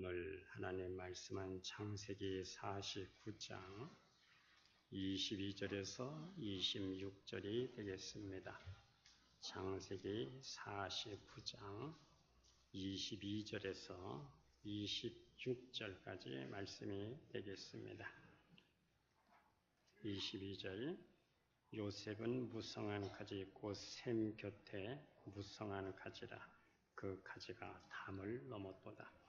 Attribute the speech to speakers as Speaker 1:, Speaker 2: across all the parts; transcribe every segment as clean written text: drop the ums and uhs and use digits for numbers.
Speaker 1: 오늘 하나님 말씀은 창세기 49장 22절에서 26절이 되겠습니다. 창세기 49장 22절에서 26절까지 말씀이 되겠습니다. 22절 요셉은 무성한 가지 곧 샘 곁에 무성한 가지라. 그 가지가 담을 넘었도다.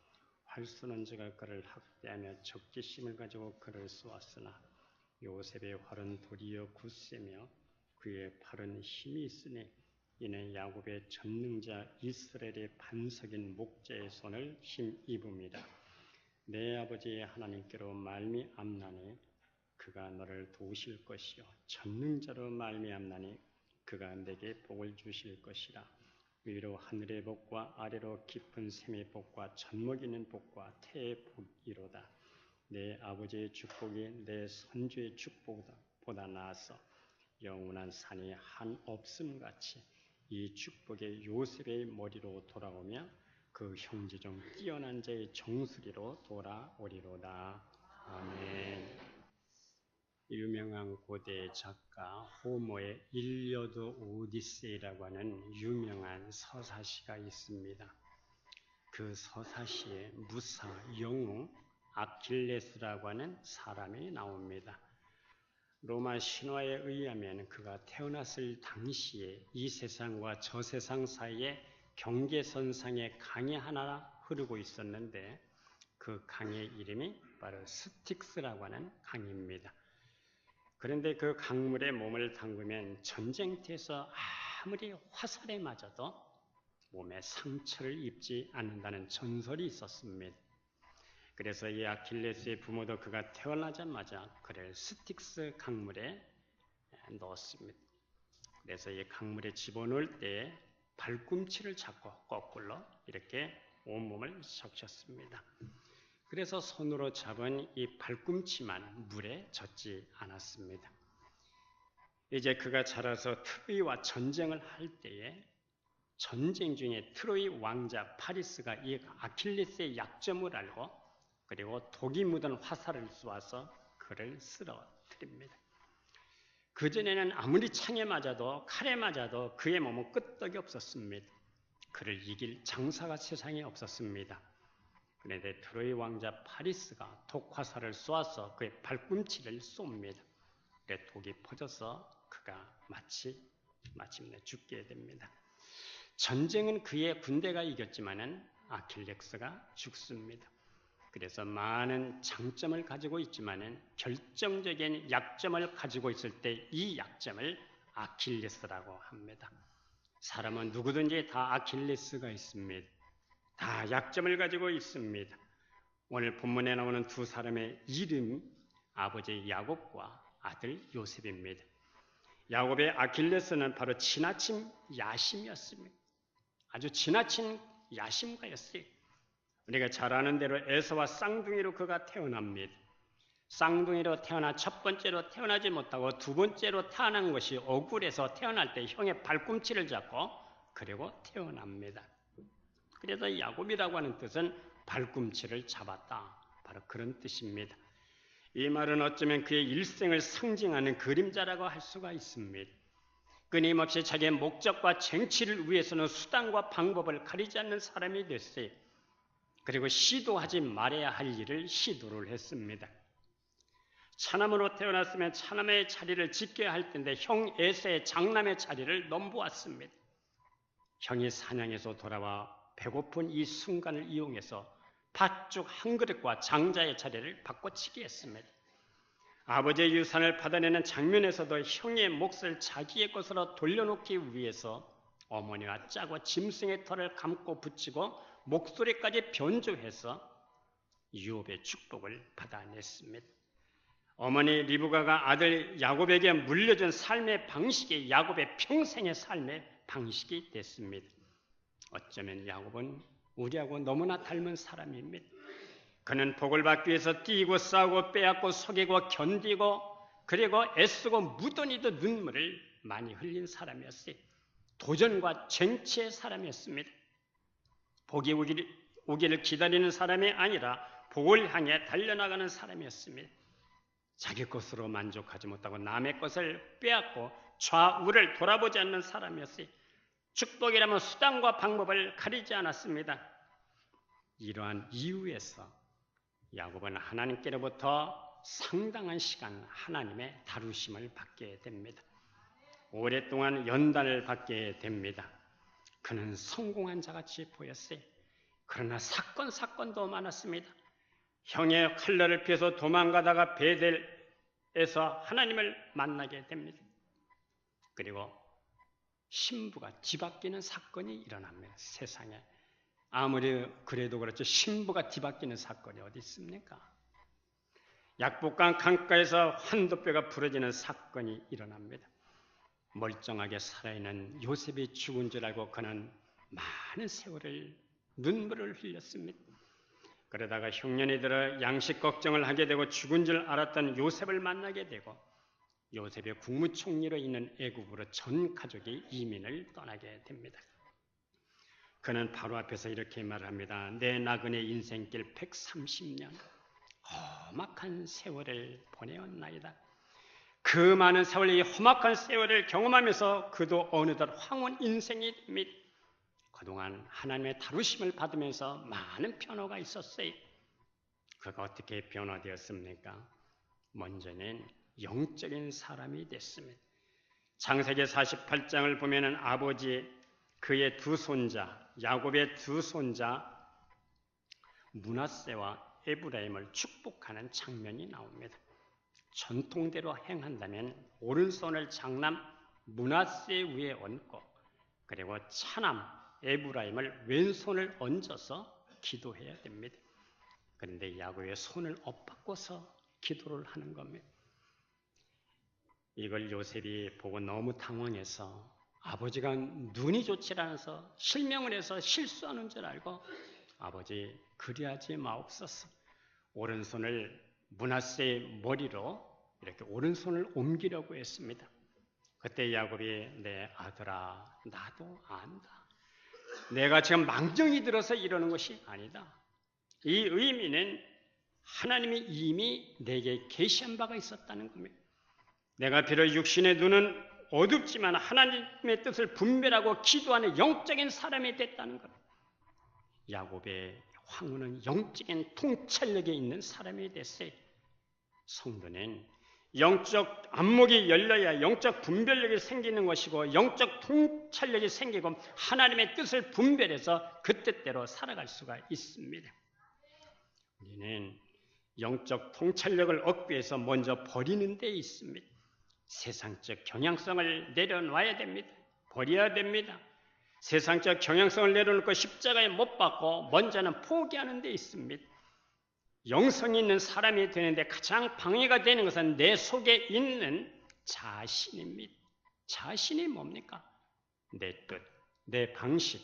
Speaker 1: 활 쏘는 자가 그를 학대하며 적개심을 가지고 그를 쏘았으나 요셉의 활은 도리어 굳세며 그의 팔은 힘이 있으니 이는 야곱의 전능자 이스라엘의 반석인 목자의 손을 힘입음이라. 내 아버지 하나님께로 말미암나니 그가 너를 도우실 것이요 전능자로 말미암나니 그가 내게 복을 주실 것이라. 위로 하늘의 복과 아래로 깊은 샘의 복과 젖먹 있는 복과 태의 복이로다. 내 아버지의 축복이 내 선주의 축복보다 나아서 영원한 산이 한 없음같이 이 축복이 요셉의 머리로 돌아오며 그 형제 중 뛰어난 자의 정수리로 돌아오리로다. 아멘. 유명한 고대 작가 호모의 일리어드 오디세이라고 하는 유명한 서사시가 있습니다. 그 서사시에 무사 영웅 아킬레스라고 하는 사람이 나옵니다. 로마 신화에 의하면 그가 태어났을 당시에 이 세상과 저 세상 사이에 경계선상에 강이 하나 흐르고 있었는데 그 강의 이름이 바로 스틱스라고 하는 강입니다. 그런데 그 강물에 몸을 담그면 전쟁터에서 아무리 화살에 맞아도 몸에 상처를 입지 않는다는 전설이 있었습니다. 그래서 이 아킬레스의 부모도 그가 태어나자마자 그를 스틱스 강물에 넣었습니다. 그래서 이 강물에 집어넣을 때 발꿈치를 잡고 거꾸로 이렇게 온몸을 적셨습니다. 그래서 손으로 잡은 이 발꿈치만 물에 젖지 않았습니다. 이제 그가 자라서 트로이와 전쟁을 할 때에 전쟁 중에 트로이 왕자 파리스가 이 아킬레스의 약점을 알고 그리고 독이 묻은 화살을 쏘아서 그를 쓰러뜨립니다. 그전에는 아무리 창에 맞아도 칼에 맞아도 그의 몸은 끄떡이 없었습니다. 그를 이길 장사가 세상에 없었습니다. 그런데 트로이 왕자 파리스가 독화살을 쏘아서 그의 발꿈치를 쏩니다. 그래 독이 퍼져서 그가 마침내 죽게 됩니다. 전쟁은 그의 군대가 이겼지만은 아킬레스가 죽습니다. 그래서 많은 장점을 가지고 있지만은 결정적인 약점을 가지고 있을 때 이 약점을 아킬레스라고 합니다. 사람은 누구든지 다 아킬레스가 있습니다. 다 약점을 가지고 있습니다. 오늘 본문에 나오는 두 사람의 이름이 아버지 야곱과 아들 요셉입니다. 야곱의 아킬레스는 바로 지나친 야심이었습니다. 아주 지나친 야심가였어요. 우리가 잘 아는 대로 에서와 쌍둥이로 그가 태어납니다. 쌍둥이로 태어나 첫 번째로 태어나지 못하고 두 번째로 태어난 것이 억울해서 태어날 때 형의 발꿈치를 잡고 그리고 태어납니다. 그래서 야곱이라고 하는 뜻은 발꿈치를 잡았다. 바로 그런 뜻입니다. 이 말은 어쩌면 그의 일생을 상징하는 그림자라고 할 수가 있습니다. 끊임없이 자기의 목적과 쟁취를 위해서는 수단과 방법을 가리지 않는 사람이 됐어요. 그리고 시도하지 말아야 할 일을 시도를 했습니다. 차남으로 태어났으면 차남의 자리를 지켜야 할 텐데 형 에서의 장남의 자리를 넘보았습니다. 형이 사냥에서 돌아와 배고픈 이 순간을 이용해서 팥죽 한 그릇과 장자의 자리를 바꿔치기 했습니다. 아버지의 유산을 받아내는 장면에서도 형의 몫을 자기의 것으로 돌려놓기 위해서 어머니와 짜고 짐승의 털을 감고 붙이고 목소리까지 변조해서 유업의 축복을 받아냈습니다. 어머니 리브가가 아들 야곱에게 물려준 삶의 방식이 야곱의 평생의 삶의 방식이 됐습니다. 어쩌면 야곱은 우리하고 너무나 닮은 사람입니다. 그는 복을 받기 위해서 뛰고 싸우고 빼앗고 속이고 견디고 그리고 애쓰고 무더니도 눈물을 많이 흘린 사람이었어요. 도전과 쟁취의 사람이었습니다. 복이 오기를 기다리는 사람이 아니라 복을 향해 달려나가는 사람이었습니다. 자기 것으로 만족하지 못하고 남의 것을 빼앗고 좌우를 돌아보지 않는 사람이었어요. 축복이라면 수단과 방법을 가리지 않았습니다. 이러한 이유에서 야곱은 하나님께로부터 상당한 시간 하나님의 다루심을 받게 됩니다. 오랫동안 연단을 받게 됩니다. 그는 성공한 자같이 보였어요. 그러나 사건도 많았습니다. 형의 칼날을 피해서 도망가다가 베델에서 하나님을 만나게 됩니다. 그리고 신부가 뒤바뀌는 사건이 일어납니다. 세상에. 아무리 그래도 그렇죠. 신부가 뒤바뀌는 사건이 어디 있습니까? 약복강 강가에서 환도뼈가 부러지는 사건이 일어납니다. 멀쩡하게 살아있는 요셉이 죽은 줄 알고 그는 많은 세월을 눈물을 흘렸습니다. 그러다가 흉년이 들어 양식 걱정을 하게 되고 죽은 줄 알았던 요셉을 만나게 되고 요셉의 국무총리로 있는 애국으로 전 가족이 이민을 떠나게 됩니다. 그는 바로 앞에서 이렇게 말합니다. 내 나그네 인생길 130년 험악한 세월을 보내었나이다. 그 많은 세월, 이 험악한 세월을 경험하면서 그도 어느덧 황혼 인생이 됩니다. 그동안 하나님의 다루심을 받으면서 많은 변화가 있었어요. 그가 어떻게 변화되었습니까? 먼저는 영적인 사람이 됐습니다. 창세기 48장을 보면은 아버지 그의 두 손자, 야곱의 두 손자 므낫세와 에브라임을 축복하는 장면이 나옵니다. 전통대로 행한다면 오른손을 장남 므낫세 위에 얹고 그리고 차남 에브라임을 왼손을 얹어서 기도해야 됩니다. 그런데 야곱의 손을 엇바꿔서 기도를 하는 겁니다. 이걸 요셉이 보고 너무 당황해서 아버지가 눈이 좋지 않아서 실명을 해서 실수하는 줄 알고 아버지 그리하지 마옵소서. 오른손을 므낫세의 머리로 이렇게 오른손을 옮기려고 했습니다. 그때 야곱이 내 아들아 나도 안다. 내가 지금 망정이 들어서 이러는 것이 아니다. 이 의미는 하나님이 이미 내게 계시한 바가 있었다는 겁니다. 내가 비록 육신의 눈은 어둡지만 하나님의 뜻을 분별하고 기도하는 영적인 사람이 됐다는 것. 야곱의 황후는 영적인 통찰력이 있는 사람이 됐어요. 성도는 영적 안목이 열려야 영적 분별력이 생기는 것이고 영적 통찰력이 생기고 하나님의 뜻을 분별해서 그 뜻대로 살아갈 수가 있습니다. 우리는 영적 통찰력을 얻기 위해서 먼저 버리는 데 있습니다. 세상적 경향성을 내려놔야 됩니다. 버려야 됩니다. 세상적 경향성을 내려놓고 십자가에 못 박고 먼저는 포기하는 데 있습니다. 영성이 있는 사람이 되는데 가장 방해가 되는 것은 내 속에 있는 자신입니다. 자신이 뭡니까? 내 뜻, 내 방식,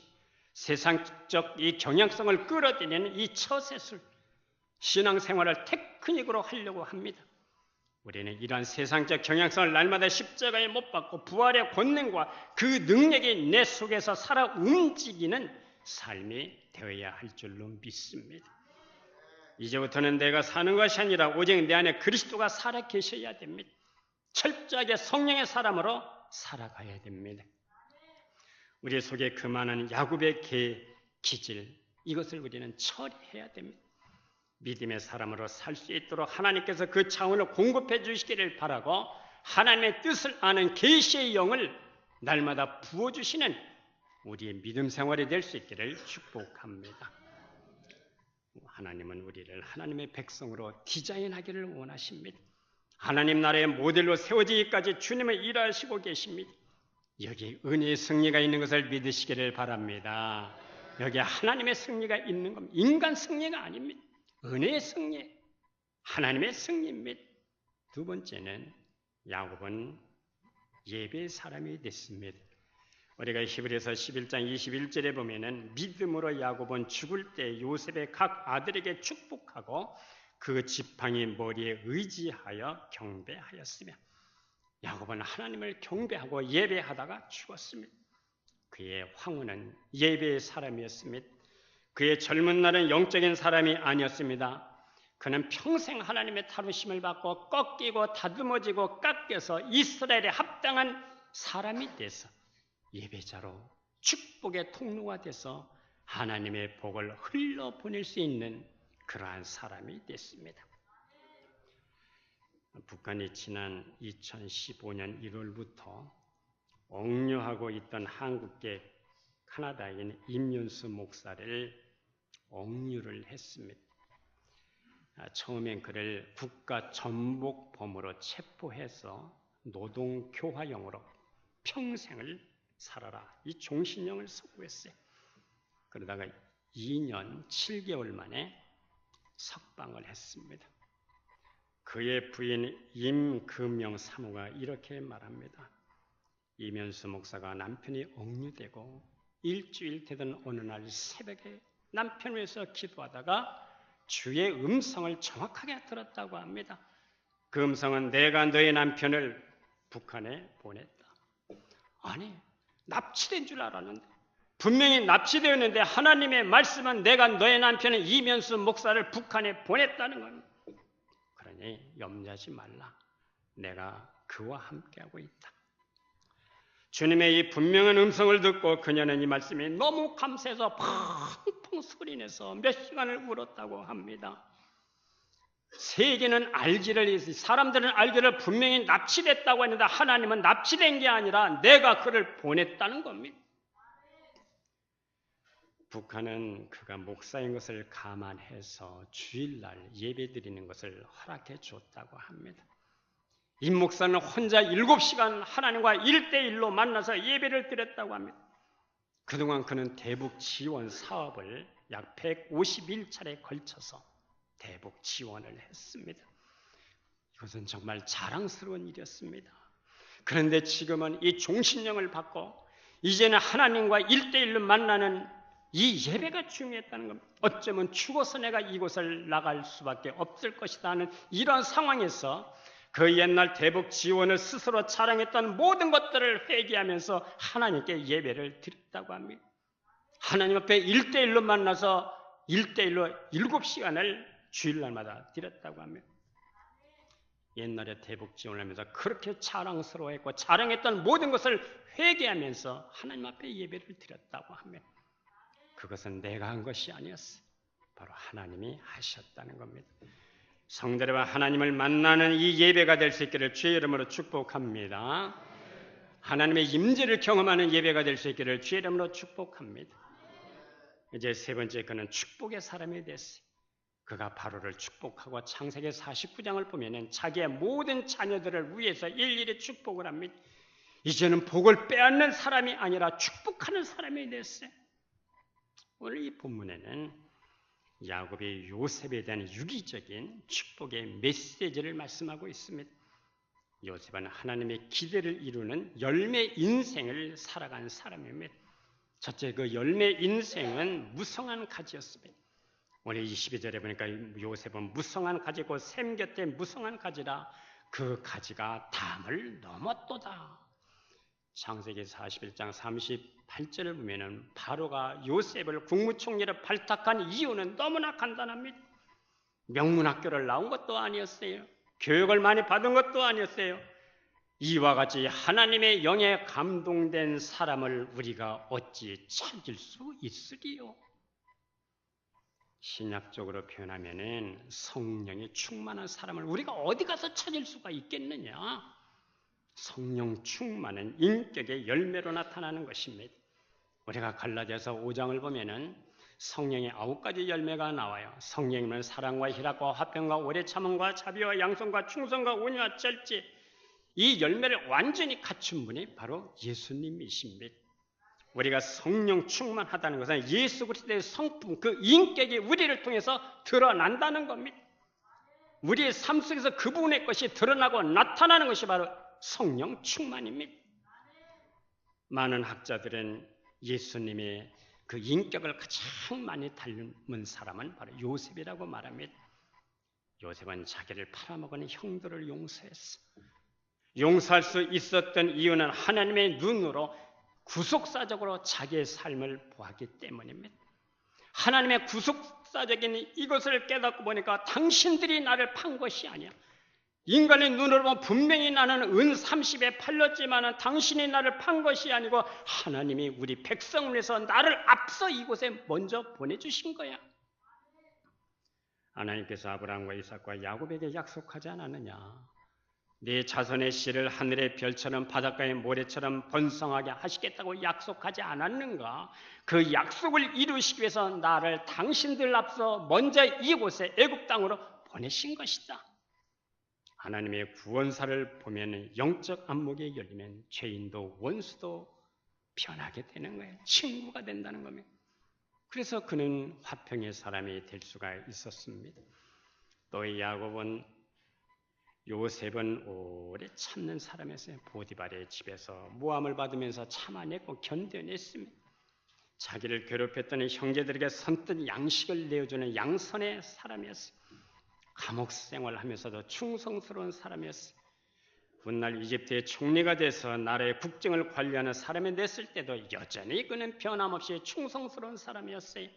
Speaker 1: 세상적 이 경향성을 끌어들이는 이 처세술, 신앙생활을 테크닉으로 하려고 합니다. 우리는 이러한 세상적 경향성을 날마다 십자가에 못 박고 부활의 권능과 그 능력이 내 속에서 살아 움직이는 삶이 되어야 할 줄로 믿습니다. 이제부터는 내가 사는 것이 아니라 오직 내 안에 그리스도가 살아 계셔야 됩니다. 철저하게 성령의 사람으로 살아가야 됩니다. 우리 속에 그 많은 야곱의 기질, 이것을 우리는 처리해야 됩니다. 믿음의 사람으로 살 수 있도록 하나님께서 그 차원을 공급해 주시기를 바라고 하나님의 뜻을 아는 계시의 영을 날마다 부어주시는 우리의 믿음 생활이 될 수 있기를 축복합니다. 하나님은 우리를 하나님의 백성으로 디자인하기를 원하십니다. 하나님 나라의 모델로 세워지기까지 주님을 일하시고 계십니다. 여기 은혜의 승리가 있는 것을 믿으시기를 바랍니다. 여기 하나님의 승리가 있는 겁니다. 인간 승리가 아닙니다. 은혜의 승리, 하나님의 승리입니다. 두 번째는 야곱은 예배의 사람이 됐습니다. 우리가 히브리서 11장 21절에 보면은 믿음으로 야곱은 죽을 때 요셉의 각 아들에게 축복하고 그 지팡이 머리에 의지하여 경배하였으며 야곱은 하나님을 경배하고 예배하다가 죽었습니다. 그의 황후는 예배의 사람이었습니다. 그의 젊은 날은 영적인 사람이 아니었습니다. 그는 평생 하나님의 다루심을 받고 꺾이고 다듬어지고 깎여서 이스라엘에 합당한 사람이 돼서 예배자로 축복의 통로가 돼서 하나님의 복을 흘러보낼 수 있는 그러한 사람이 됐습니다. 북한이 지난 2015년 1월부터 옥류하고 있던 한국계 카나다인 임윤수 목사를 옥류를 했습니다. 처음엔 그를 국가 전복범으로 체포해서 노동교화용으로 평생을 살아라, 이 종신형을 선고했어요. 그러다가 2년 7개월 만에 석방을 했습니다. 그의 부인 임금영 사모가 이렇게 말합니다. 임윤수 목사가 남편이 옥류되고 일주일 되던 어느 날 새벽에 남편을 위해서 기도하다가 주의 음성을 정확하게 들었다고 합니다. 그 음성은 내가 너의 남편을 북한에 보냈다. 아니, 납치된 줄 알았는데, 분명히 납치되었는데 하나님의 말씀은 내가 너의 남편은 임윤수 목사를 북한에 보냈다는 겁니다. 그러니 염려하지 말라. 내가 그와 함께하고 있다. 주님의 이 분명한 음성을 듣고 그녀는 이 말씀에 너무 감사해서 펑펑 소리내서 몇 시간을 울었다고 합니다. 세계는 알기를, 사람들은 알기를 분명히 납치됐다고 했는데 하나님은 납치된 게 아니라 내가 그를 보냈다는 겁니다. 북한은 그가 목사인 것을 감안해서 주일날 예배드리는 것을 허락해 줬다고 합니다. 임 목사는 혼자 7시간 하나님과 1대1로 만나서 예배를 드렸다고 합니다. 그동안 그는 대북 지원 사업을 약 151차례에 걸쳐서 대북 지원을 했습니다. 이것은 정말 자랑스러운 일이었습니다. 그런데 지금은 이 종신령을 받고 이제는 하나님과 1대1로 만나는 이 예배가 중요했다는 겁니다. 어쩌면 죽어서 내가 이곳을 나갈 수밖에 없을 것이다 하는 이러한 상황에서 그 옛날 대북 지원을 스스로 자랑했던 모든 것들을 회개하면서 하나님께 예배를 드렸다고 합니다. 하나님 앞에 1대1로 만나서 1대1로 7시간을 주일날마다 드렸다고 합니다. 옛날에 대북 지원을 하면서 그렇게 자랑스러워했고 자랑했던 모든 것을 회개하면서 하나님 앞에 예배를 드렸다고 합니다. 그것은 내가 한 것이 아니었어요. 바로 하나님이 하셨다는 겁니다. 성도들과 하나님을 만나는 이 예배가 될 수 있기를 주의 이름으로 축복합니다. 하나님의 임재를 경험하는 예배가 될 수 있기를 주의 이름으로 축복합니다. 이제 세 번째, 그는 축복의 사람이 됐어요. 그가 바로를 축복하고 창세기 49장을 보면 자기의 모든 자녀들을 위해서 일일이 축복을 합니다. 이제는 복을 빼앗는 사람이 아니라 축복하는 사람이 됐어요. 오늘 이 본문에는 야곱이 요셉에 대한 유기적인 축복의 메시지를 말씀하고 있습니다. 요셉은 하나님의 기대를 이루는 열매 인생을 살아간 사람입니다. 첫째, 그 열매 인생은 무성한 가지였습니다. 오늘 22절에 보니까 요셉은 무성한 가지고 샘 곁에 무성한 가지라 그 가지가 담을 넘었도다. 창세기 41장 38절을 보면 바로가 요셉을 국무총리로 발탁한 이유는 너무나 간단합니다. 명문학교를 나온 것도 아니었어요. 교육을 많이 받은 것도 아니었어요. 이와 같이 하나님의 영에 감동된 사람을 우리가 어찌 찾을 수 있으리요? 신약적으로 표현하면 성령이 충만한 사람을 우리가 어디 가서 찾을 수가 있겠느냐? 성령 충만은 인격의 열매로 나타나는 것입니다. 우리가 갈라디아서 5장을 보면은 성령의 9가지 열매가 나와요. 성령이면 사랑과 희락과 화평과 오래 참음과 자비와 양성과 충성과 온유와 절제, 이 열매를 완전히 갖춘 분이 바로 예수님이십니다. 우리가 성령 충만하다는 것은 예수 그리스도의 성품, 그 인격이 우리를 통해서 드러난다는 겁니다. 우리의 삶 속에서 그분의 것이 드러나고 나타나는 것이 바로 성령 충만입니다. 많은 학자들은 예수님의 그 인격을 가장 많이 닮은 사람은 바로 요셉이라고 말합니다. 요셉은 자기를 팔아먹은 형들을 용서했어. 용서할 수 있었던 이유는 하나님의 눈으로 구속사적으로 자기의 삶을 보았기 때문입니다. 하나님의 구속사적인 이것을 깨닫고 보니까 당신들이 나를 판 것이 아니야. 인간의 눈으로 보면 분명히 나는 은 30에 팔렸지만 당신이 나를 판 것이 아니고 하나님이 우리 백성을 위해서 나를 앞서 이곳에 먼저 보내주신 거야. 하나님께서 아브라함과 이삭과 야곱에게 약속하지 않았느냐. 네 자손의 씨를 하늘의 별처럼 바닷가의 모래처럼 번성하게 하시겠다고 약속하지 않았는가? 그 약속을 이루시기 위해서 나를 당신들 앞서 먼저 이곳에 애굽 땅으로 보내신 것이다. 하나님의 구원사를 보면 영적 안목이 열리면 죄인도 원수도 변하게 되는 거예요. 친구가 된다는 겁니다. 그래서 그는 화평의 사람이 될 수가 있었습니다. 또 야곱은 요셉은 오래 참는 사람이었어요. 보디발의 집에서 모함을 받으면서 참아냈고 견뎌냈습니다. 자기를 괴롭혔던 형제들에게 선뜻 양식을 내어주는 양선의 사람이었어요. 감옥 생활하면서도 충성스러운 사람이었어요. 훗날 이집트의 총리가 돼서 나라의 국정을 관리하는 사람이 됐을 때도 여전히 그는 변함없이 충성스러운 사람이었어요.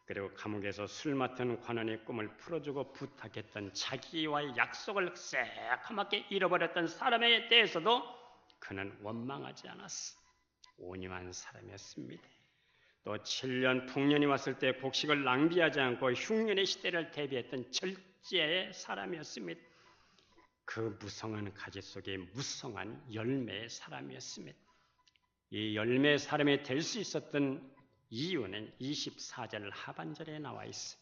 Speaker 1: 그리고 감옥에서 술 맡은 관원의 꿈을 풀어주고 부탁했던 자기와의 약속을 새카맣게 잃어버렸던 사람에 대해서도 그는 원망하지 않았어. 온유한 사람이었습니다. 또 7년 풍년이 왔을 때 곡식을 낭비하지 않고 흉년의 시대를 대비했던 절제의 사람이었습니다. 그 무성한 가지 속에 무성한 열매의 사람이었습니다. 이 열매의 사람이 될 수 있었던 이유는 24절 하반절에 나와 있어.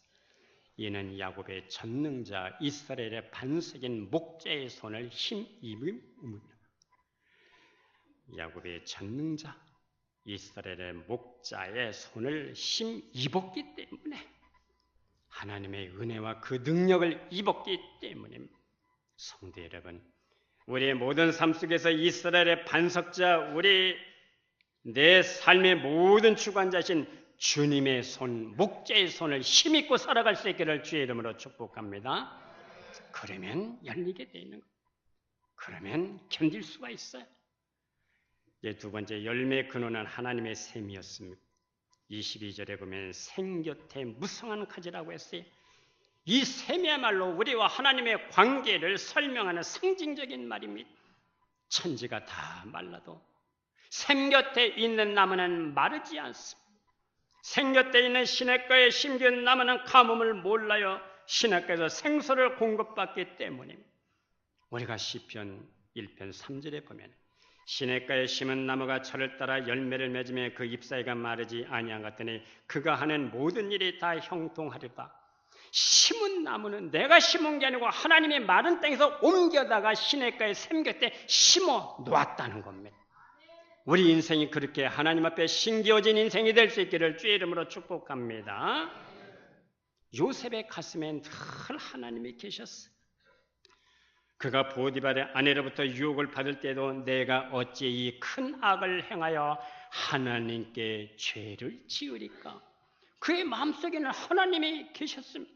Speaker 1: 이는 야곱의 전능자 이스라엘의 반석인 목자의 손을 힘입음이라. 야곱의 전능자 이스라엘의 목자의 손을 힘입었기 때문에, 하나님의 은혜와 그 능력을 입었기 때문입니다. 성도 여러분, 우리의 모든 삶 속에서 이스라엘의 반석자, 내 삶의 모든 주관자신 주님의 손, 목자의 손을 힘입고 살아갈 수 있기를 주의 이름으로 축복합니다. 그러면 열리게 돼 있는 거예요. 그러면 견딜 수가 있어요. 이제 두 번째 열매의 근원은 하나님의 셈이었습니다. 22절에 보면 생곁에 무성한 가지라고 했어요. 이 셈이야말로 우리와 하나님의 관계를 설명하는 상징적인 말입니다. 천지가 다 말라도 샘 곁에 있는 나무는 마르지 않습니다. 샘 곁에 있는 시냇가에 심긴 나무는 가뭄을 몰라요. 시냇가에서 생수를 공급받기 때문입니다. 우리가 시편 1편 3절에 보면 시냇가에 심은 나무가 철을 따라 열매를 맺으며 그 잎사이가 마르지 아니한 같으니 그가 하는 모든 일이 다 형통하리다. 심은 나무는 내가 심은 게 아니고 하나님의 마른 땅에서 옮겨다가 시냇가의 샘 곁에 심어 놓았다는 겁니다. 우리 인생이 그렇게 하나님 앞에 신기어진 인생이 될 수 있기를 주의 이름으로 축복합니다. 요셉의 가슴에 늘 하나님이 계셨어요. 그가 보디발의 아내로부터 유혹을 받을 때도 내가 어찌 이 큰 악을 행하여 하나님께 죄를 지으리까? 그의 마음속에는 하나님이 계셨습니다.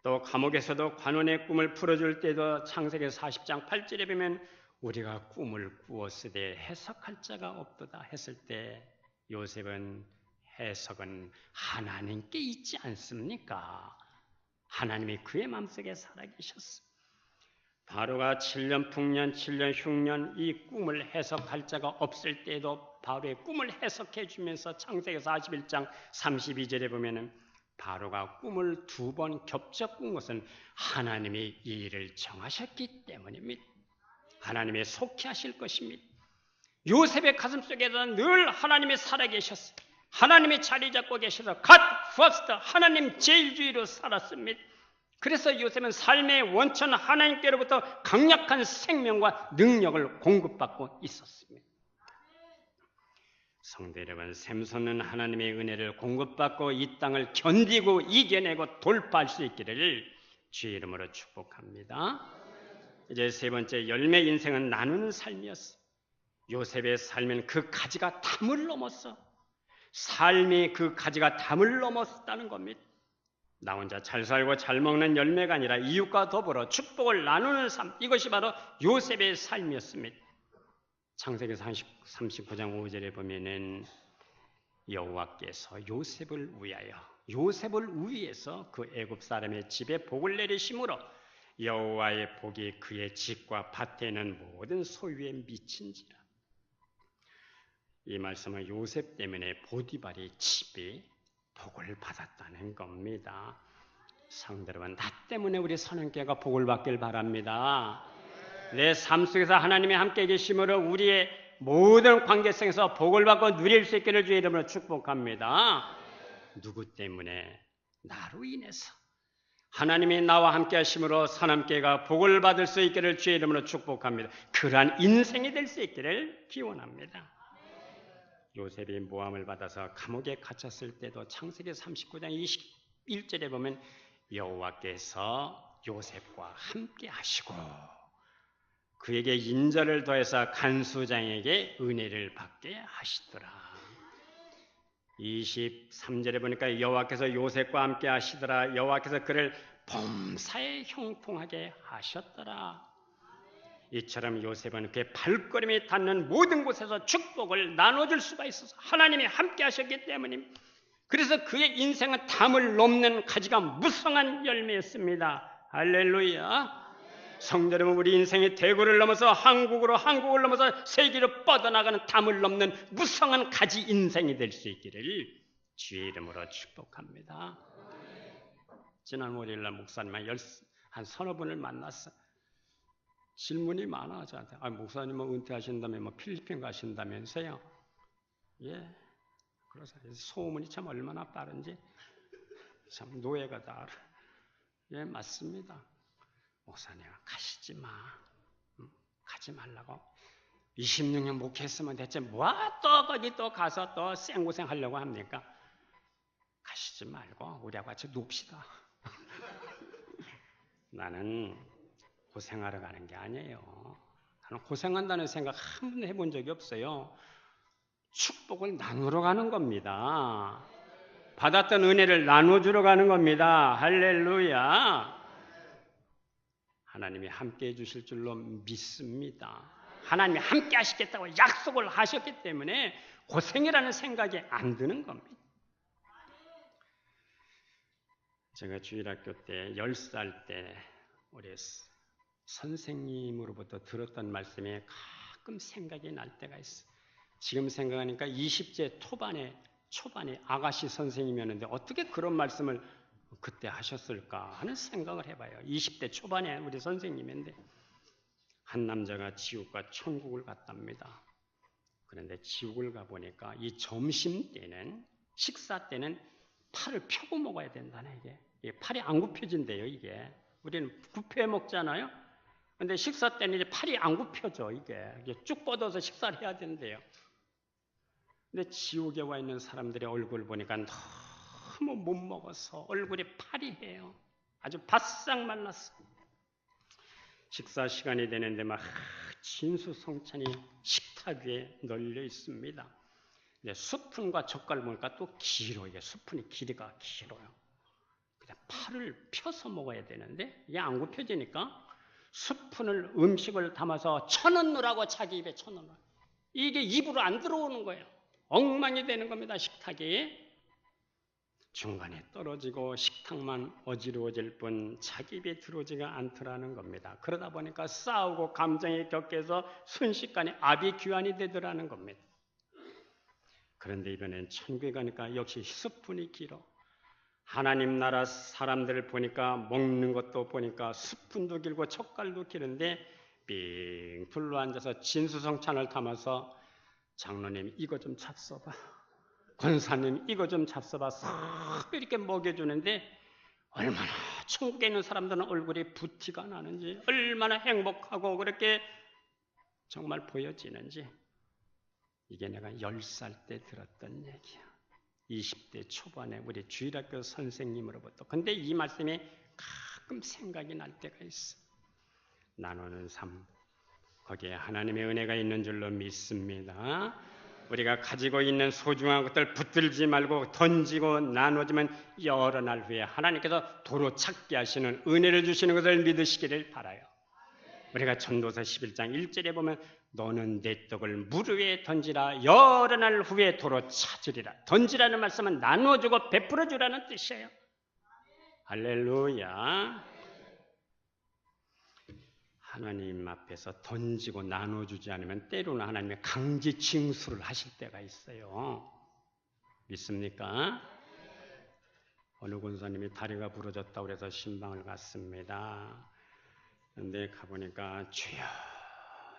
Speaker 1: 또 감옥에서도 관원의 꿈을 풀어줄 때도 창세기 40장 8절에 보면 우리가 꿈을 꾸었으되 해석할 자가 없도다 했을 때 요셉은 해석은 하나님께 있지 않습니까? 하나님이 그의 마음속에 살아계셨습니다. 바로가 7년 풍년, 7년 흉년 이 꿈을 해석할 자가 없을 때도 바로의 꿈을 해석해 주면서 창세기 41장 32절에 보면은 바로가 꿈을 2번 겹쳐 꾼 것은 하나님이 이 일을 정하셨기 때문입니다. 하나님의 속히 하실 것입니다. 요셉의 가슴속에서 늘 하나님이 살아계셨어요. 하나님이 자리 잡고 계셔서 God first, 하나님 제일주의로 살았습니다. 그래서 요셉은 삶의 원천 하나님께로부터 강력한 생명과 능력을 공급받고 있었습니다. 성도 여러분, 샘손은 하나님의 은혜를 공급받고 이 땅을 견디고 이겨내고 돌파할 수 있기를 주의 이름으로 축복합니다. 이제 세 번째 열매 인생은 나누는 삶이었어. 요셉의 삶은 그 가지가 담을 넘었어. 삶이 그 가지가 담을 넘었다는 겁니다. 나 혼자 잘 살고 잘 먹는 열매가 아니라 이웃과 더불어 축복을 나누는 삶, 이것이 바로 요셉의 삶이었습니다. 창세기 39장 5절에 보면은 여호와께서 요셉을 위해서 그 애굽 사람의 집에 복을 내리심으로 여호와의 복이 그의 집과 밭에 있는 모든 소유에 미친지라. 이 말씀은 요셉 때문에 보디발의 집이 복을 받았다는 겁니다. 성도 여러분, 나 때문에 우리 선행교회가 복을 받길 바랍니다. 내 삶 속에서 하나님이 함께 계심으로 우리의 모든 관계성에서 복을 받고 누릴 수 있기를 주의 이름으로 축복합니다. 누구 때문에? 나로 인해서. 하나님이 나와 함께 하심으로 선함교회가 복을 받을 수 있기를 주의 이름으로 축복합니다. 그러한 인생이 될 수 있기를 기원합니다. 요셉이 모함을 받아서 감옥에 갇혔을 때도 창세기 39장 21절에 보면 여호와께서 요셉과 함께 하시고 그에게 인자를 더해서 간수장에게 은혜를 받게 하시더라. 23절에 보니까 여호와께서 요셉과 함께 하시더라. 여호와께서 그를 범사에 형통하게 하셨더라. 이처럼 요셉은 그의 발걸음이 닿는 모든 곳에서 축복을 나눠줄 수가 있어서 하나님이 함께 하셨기 때문입니다. 그래서 그의 인생은 담을 넘는 가지가 무성한 열매였습니다. 할렐루야. 성도 여러분, 우리 인생의 대구를 넘어서 한국을 넘어서 세계로 뻗어나가는 담을 넘는 무성한 가지 인생이 될 수 있기를 주의 이름으로 축복합니다. 지난 월요일날 목사님만 한 서너 분을 만났어. 질문이 많아 저한테. 목사님은 은퇴하신다면 필리핀 가신다면서요? 예. 그래서 소문이 참 얼마나 빠른지 참 노예가 다 알아. 예, 맞습니다. 목사님 가시지 마. 가지 말라고. 26년 목회했으면 대체 뭐야 또 거기 또 가서 또 생고생 하려고 합니까? 가시지 말고 우리하고 같이 놉시다. 나는 고생하러 가는 게 아니에요. 나는 고생한다는 생각 한 번도 해본 적이 없어요. 축복을 나누러 가는 겁니다. 받았던 은혜를 나눠주러 가는 겁니다. 할렐루야. 하나님이 함께 해주실 줄로 믿습니다. 하나님이 함께 하시겠다고 약속을 하셨기 때문에 고생이라는 생각이 안 드는 겁니다. 제가 주일학교 때 10살 때 우리 선생님으로부터 들었던 말씀이 가끔 생각이 날 때가 있어요. 지금 생각하니까 20대 초반에 아가씨 선생님이었는데 어떻게 그런 말씀을 그때 하셨을까 하는 생각을 해봐요. 20대 초반에 우리 선생님인데 한 남자가 지옥과 천국을 갔답니다. 그런데 지옥을 가보니까 이 점심 때는 식사 때는 팔을 펴고 먹어야 된다네. 이게 팔이 안 굽혀진대요. 이게 우리는 굽혀 먹잖아요. 그런데 식사 때는 이제 팔이 안 굽혀져. 이게 쭉 뻗어서 식사를 해야 된대요. 근데 지옥에 와 있는 사람들의 얼굴 보니까 너무 못 먹어서 얼굴이 파리해요. 아주 바싹 말랐어. 식사 시간이 되는데 막 진수성찬이 식탁 위에 널려 있습니다. 근데 수푼과 젓갈 보니까 또 길어. 이게 수푼이 길이가 길어요. 그냥 팔을 펴서 먹어야 되는데 이게 안 굽혀지니까 수푼을 음식을 담아서 쳐넣느라고 자기 입에 쳐넣어요. 이게 입으로 안 들어오는 거예요. 엉망이 되는 겁니다. 식탁이. 중간에 떨어지고 식탁만 어지러워질 뿐 자기 입에 들어오지가 않더라는 겁니다. 그러다 보니까 싸우고 감정이 격해서 순식간에 압이 귀환이 되더라는 겁니다. 그런데 이번엔 천국에 가니까 역시 수푼이 길어. 하나님 나라 사람들을 보니까 먹는 것도 보니까 수푼도 길고 젓갈도 기는데 빙 둘러앉아서 진수성찬을 담아서 장로님 이거 좀 잡숴봐. 권사님 이거 좀 잡숴봐. 싹 이렇게 먹여주는데 얼마나 천국에 있는 사람들은 얼굴이 부티가 나는지 얼마나 행복하고 그렇게 정말 보여지는지 이게 내가 10살 때 들었던 얘기야. 20대 초반에 우리 주일학교 선생님으로부터. 근데 이 말씀이 가끔 생각이 날 때가 있어. 나누는 삶. 거기에 하나님의 은혜가 있는 줄로 믿습니다. 우리가 가지고 있는 소중한 것들 붙들지 말고 던지고 나눠주면 여러 날 후에 하나님께서 도로 찾게 하시는 은혜를 주시는 것을 믿으시기를 바라요. 우리가 전도서 11장 1절에 보면 너는 내 떡을 물 위에 던지라. 여러 날 후에 도로 찾으리라. 던지라는 말씀은 나눠주고 베풀어주라는 뜻이에요. 할렐루야. 하나님 앞에서 던지고 나눠주지 않으면 때로는 하나님의 강제 징수를 하실 때가 있어요. 믿습니까? 어느 권사님이 다리가 부러졌다고 해서 신방을 갔습니다. 그런데 가보니까 주여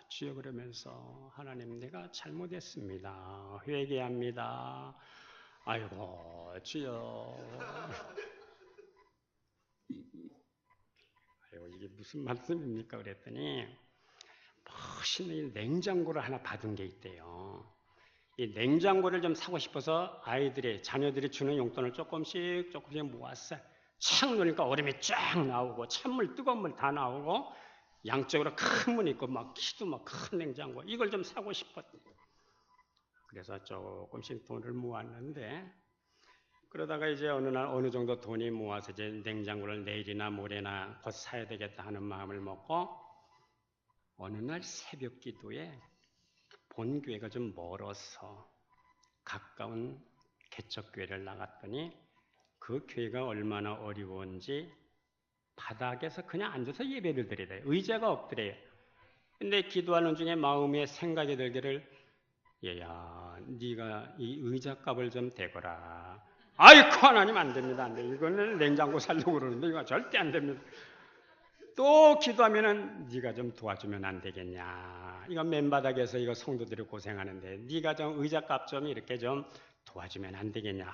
Speaker 1: 주여 그러면서 하나님 내가 잘못했습니다. 회개합니다. 아이고 주여. 아이고 이게 무슨 말씀입니까? 그랬더니 멋있는 냉장고를 하나 받은 게 있대요. 이 냉장고를 좀 사고 싶어서 자녀들이 주는 용돈을 조금씩 모았어요. 착 누르니까 얼음이 쫙 나오고 찬물 뜨거운 물 다 나오고 양쪽으로 큰 문이 있고 막 키도 막 큰 냉장고 이걸 좀 사고 싶었대요. 그래서 조금씩 돈을 모았는데 그러다가 이제 어느 날 어느 정도 돈이 모아서 이제 냉장고를 내일이나 모레나 곧 사야 되겠다 하는 마음을 먹고 어느 날 새벽 기도에 본교회가 좀 멀어서 가까운 개척교회를 나갔더니 그 교회가 얼마나 어려운지 바닥에서 그냥 앉아서 예배를 드리래요. 의자가 없더래요. 근데 기도하는 중에 마음에 생각이 들기를 얘야 네가 이 의자값을 좀 대거라. 아이고 하나님 안 됩니다. 안 돼. 이거는 냉장고 살려고 그러는데 이거 절대 안 됩니다. 또 기도하면은 네가 좀 도와주면 안 되겠냐. 이거 맨바닥에서 이거 성도들이 고생하는데 네가 좀 의자값 좀 이렇게 좀 도와주면 안 되겠냐.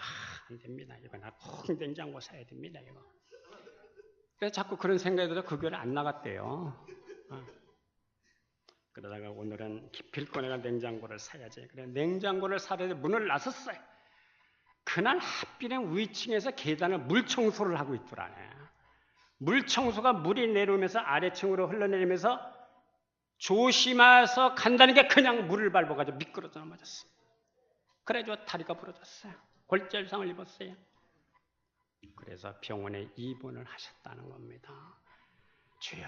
Speaker 1: 안 됩니다. 이거 나 꼭 냉장고 사야 됩니다. 이거. 그래서 자꾸 그런 생각이 들어서 그 교회를 안 나갔대요. 그러다가 오늘은 기필코 내가 냉장고를 사야지. 그래 냉장고를 사려고 문을 나섰어요. 그날 하필이면 위층에서 계단을 물청소를 하고 있더라. 물청소가 물이 내려오면서 아래층으로 흘러내리면서 조심해서 간다는 게 그냥 물을 밟아가지고 미끄러져 넘어졌어요. 그래가지고 다리가 부러졌어요. 골절상을 입었어요. 그래서 병원에 입원을 하셨다는 겁니다. 주여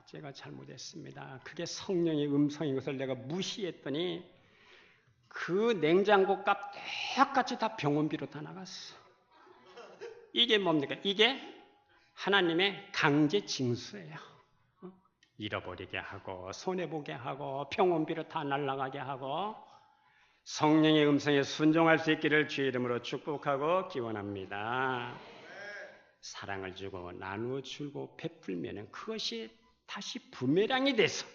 Speaker 1: 제가 잘못했습니다. 그게 성령의 음성인 것을 내가 무시했더니 그 냉장고 값 똑같이 다 병원비로 다 나갔어. 이게 뭡니까? 이게 하나님의 강제 징수예요. 잃어버리게 하고 손해보게 하고 병원비로 다 날아가게 하고 성령의 음성에 순종할 수 있기를 주의 이름으로 축복하고 기원합니다. 사랑을 주고 나누어 주고 베풀면 그것이 다시 부메랑이 돼서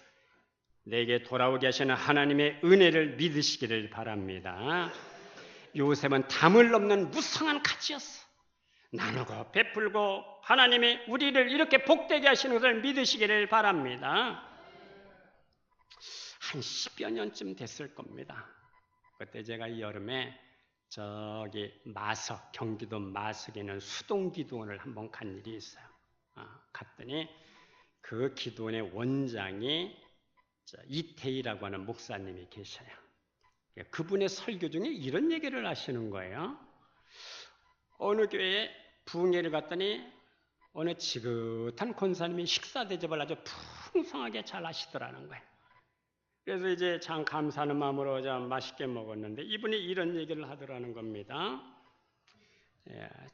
Speaker 1: 내게 돌아오게 하시는 하나님의 은혜를 믿으시기를 바랍니다. 요셉은 담을 넘는 무성한 가치였어. 나누고 베풀고 하나님이 우리를 이렇게 복되게 하시는 것을 믿으시기를 바랍니다. 한 10여 년쯤 됐을 겁니다. 그때 제가 여름에 저기 마석, 경기도 마석에 있는 수동기도원을 한번 간 일이 있어요. 갔더니 그 기도원의 원장이 이태희라고 하는 목사님이 계셔요. 그분의 설교 중에 이런 얘기를 하시는 거예요. 어느 교회에 부흥회를 갔더니 어느 지긋한 권사님이 식사 대접을 아주 풍성하게 잘 하시더라는 거예요. 그래서 이제 참 감사하는 마음으로 좀 맛있게 먹었는데 이분이 이런 얘기를 하더라는 겁니다.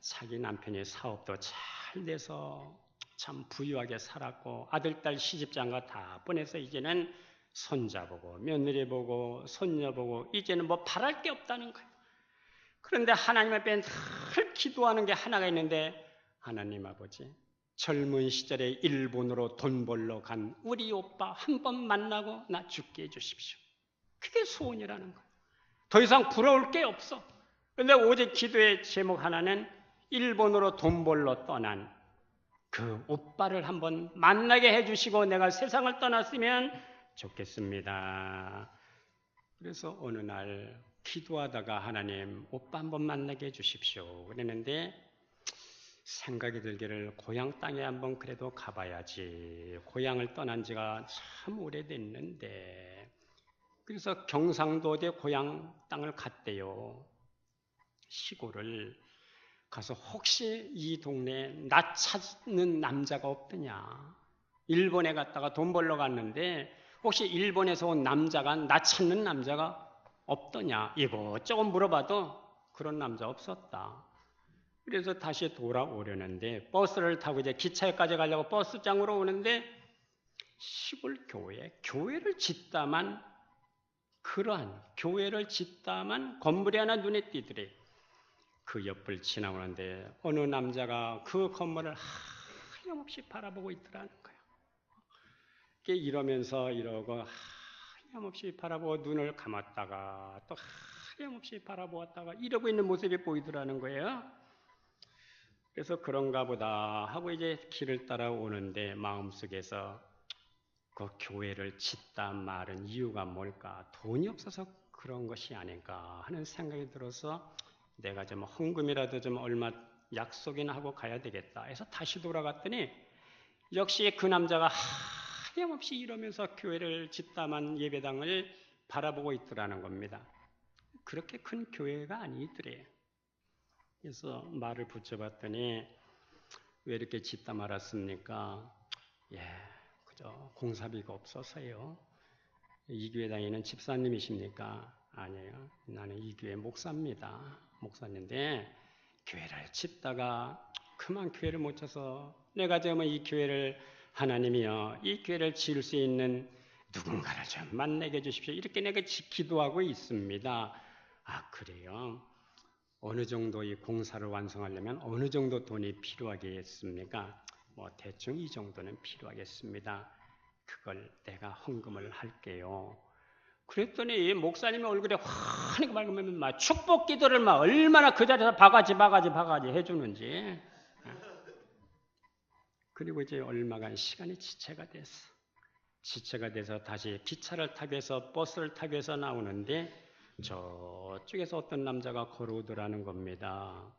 Speaker 1: 자기 남편이 사업도 잘 돼서 참 부유하게 살았고 아들, 딸 시집장가 다 보내서 이제는 손자 보고 며느리 보고 손녀 보고 이제는 뭐 바랄 게 없다는 거예요. 그런데 하나님 앞에 늘 기도하는 게 하나가 있는데 하나님 아버지 젊은 시절에 일본으로 돈 벌러 간 우리 오빠 한 번 만나고 나 죽게 해주십시오. 그게 소원이라는 거예요. 더 이상 부러울 게 없어. 그런데 오직 기도의 제목 하나는 일본으로 돈 벌러 떠난 그 오빠를 한번 만나게 해주시고 내가 세상을 떠났으면 좋겠습니다. 그래서 어느 날 기도하다가 하나님 오빠 한번 만나게 해주십시오. 그랬는데 생각이 들기를 고향 땅에 한번 그래도 가봐야지. 고향을 떠난 지가 참 오래됐는데. 그래서 경상도 어디 고향 땅을 갔대요. 시골을 가서 혹시 이 동네에 나 찾는 남자가 없더냐. 일본에 갔다가 돈 벌러 갔는데 혹시 일본에서 온 남자가 나 찾는 남자가 없더냐? 이것저것 물어봐도 그런 남자 없었다. 그래서 다시 돌아오려는데 버스를 타고 이제 기차역까지 가려고 버스장으로 오는데 시골 교회를 짓다만 그러한 교회를 짓다만 건물이 하나 눈에 띄더래. 그 옆을 지나오는데 어느 남자가 그 건물을 하염없이 바라보고 있더라는 거야. 이러면서 이러고 하염없이 바라보고 눈을 감았다가 또 하염없이 바라보았다가 이러고 있는 모습이 보이더라는 거예요. 그래서 그런가 보다 하고 이제 길을 따라오는데 마음속에서 그 교회를 짓다 말은 이유가 뭘까? 돈이 없어서 그런 것이 아닐까 하는 생각이 들어서 내가 좀 헌금이라도 좀 얼마 약속이나 하고 가야 되겠다 해서 다시 돌아갔더니 역시 그 남자가 하염없이 이러면서 교회를 짓다만 예배당을 바라보고 있더라는 겁니다. 그렇게 큰 교회가 아니더래요. 그래서 말을 붙여봤더니 왜 이렇게 짓다 말았습니까? 그저 공사비가 없어서요. 이 교회 다니는 집사님이십니까? 아니에요. 나는 이 교회 목사입니다. 목사인데 교회를 짓다가 그만 교회를 못 쳐서 내가 지금 이 교회를 하나님이여 이 교회를 지을 수 있는 누군가를 좀 만나게 해주십시오. 이렇게 내가 기도하고 있습니다. 아 그래요? 어느 정도 이 공사를 완성하려면 어느 정도 돈이 필요하겠습니까? 대충 이 정도는 필요하겠습니다. 그걸 내가 헌금을 할게요. 그랬더니 목사님의 얼굴에 환하게 밝으면 막 축복 기도를 막 얼마나 그 자리에서 바가지 해주는지. 그리고 이제 얼마간 시간이 지체가 돼서 다시 기차를 타기 위해서 버스를 타기 위해서 나오는데 저쪽에서 어떤 남자가 걸어오더라는 겁니다.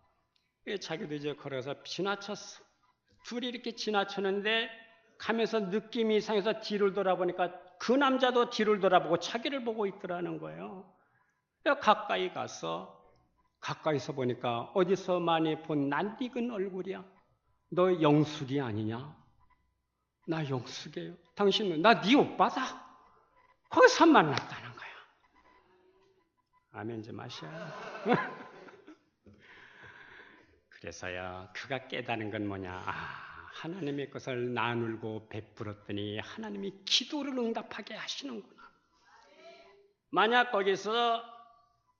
Speaker 1: 자기도 이제 걸어서 지나쳤어. 둘이 이렇게 지나쳤는데 가면서 느낌이 이상해서 뒤를 돌아보니까 그 남자도 뒤를 돌아보고 자기를 보고 있더라는 거예요. 가까이서 보니까 어디서 많이 본 낯익은 얼굴이야. 너 영숙이 아니냐? 나 영숙이에요. 당신은 나 네 오빠다. 거기서 만났다는 거야. 아멘 좀 하셔. 그래서야 그가 깨달은 건 뭐냐? 하나님의 것을 나누고 베풀었더니 하나님이 기도를 응답하게 하시는구나. 만약 거기서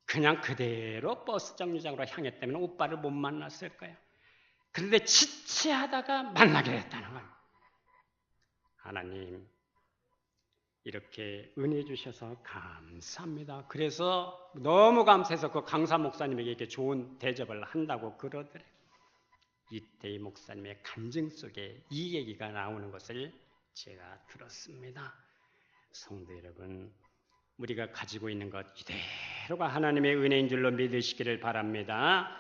Speaker 1: 그냥 그대로 버스 정류장으로 향했다면 오빠를 못 만났을 거야. 그런데 지체하다가 만나게 됐다는 거야. 하나님 이렇게 은혜 주셔서 감사합니다. 그래서 너무 감사해서 그 강사 목사님에게 이렇게 좋은 대접을 한다고 그러더래. 이태희 목사님의 간증 속에 이 얘기가 나오는 것을 제가 들었습니다. 성도 여러분, 우리가 가지고 있는 것 이대로가 하나님의 은혜인 줄로 믿으시기를 바랍니다.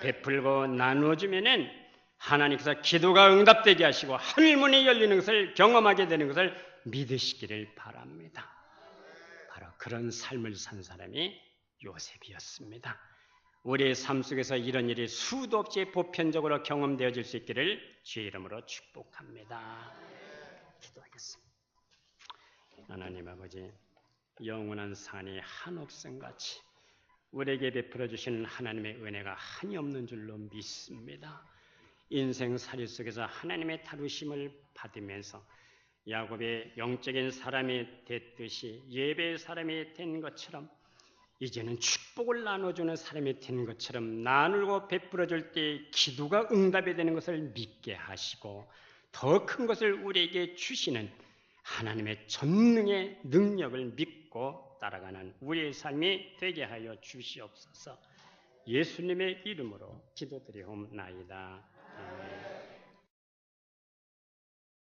Speaker 1: 베풀고 나누어주면은 하나님께서 기도가 응답되게 하시고 하늘문이 열리는 것을 경험하게 되는 것을 믿으시기를 바랍니다. 바로 그런 삶을 산 사람이 요셉이었습니다. 우리의 삶 속에서 이런 일이 수도 없이 보편적으로 경험되어질 수 있기를 주의 이름으로 축복합니다. 기도하겠습니다. 하나님 아버지, 영원한 산이 한없음같이 우리에게 베풀어 주시는 하나님의 은혜가 한이 없는 줄로 믿습니다. 인생살이 속에서 하나님의 다루심을 받으면서 야곱의 영적인 사람이 됐듯이 예배의 사람이 된 것처럼 이제는 축복을 나눠주는 사람이 된 것처럼 나누고 베풀어줄 때 기도가 응답이 되는 것을 믿게 하시고 더 큰 것을 우리에게 주시는 하나님의 전능의 능력을 믿고 따라가는 우리의 삶이 되게 하여 주시옵소서. 예수님의 이름으로 기도드리옵나이다.